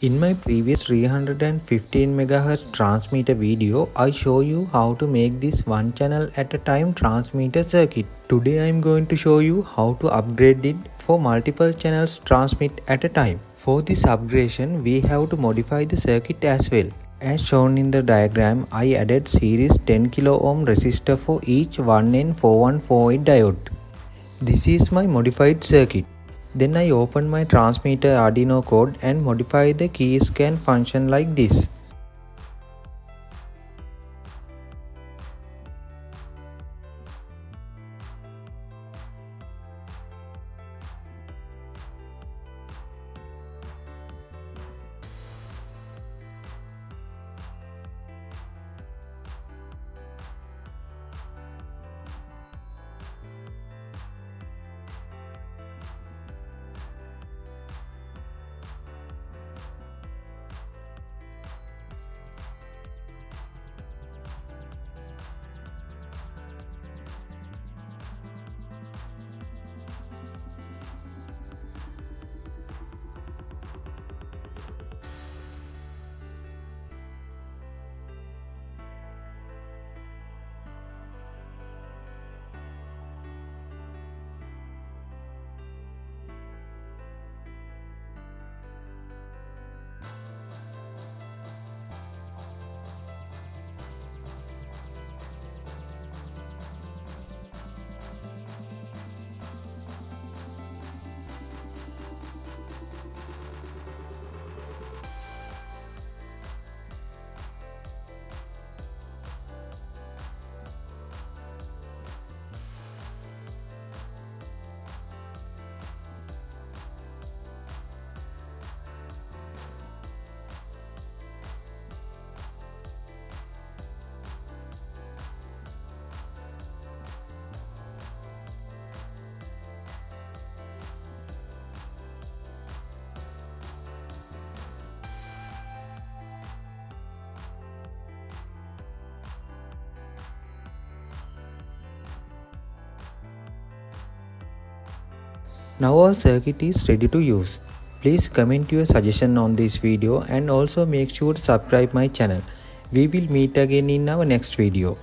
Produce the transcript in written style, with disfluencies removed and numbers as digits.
In my previous 315 MHz transmitter video, I show you how to make this one channel at a time transmitter circuit. Today I am going to show you how to upgrade it for multiple channels transmit at a time. For this upgradation, we have to modify the circuit as well. As shown in the diagram, I added series 10 kilo ohm resistor for each 1N4148 diode. This is my modified circuit. Then I open my transmitter Arduino code and modify the key scan function like this. Now our circuit is ready to use. Please comment your suggestion on this video and also make sure to subscribe my channel. We will meet again in our next video.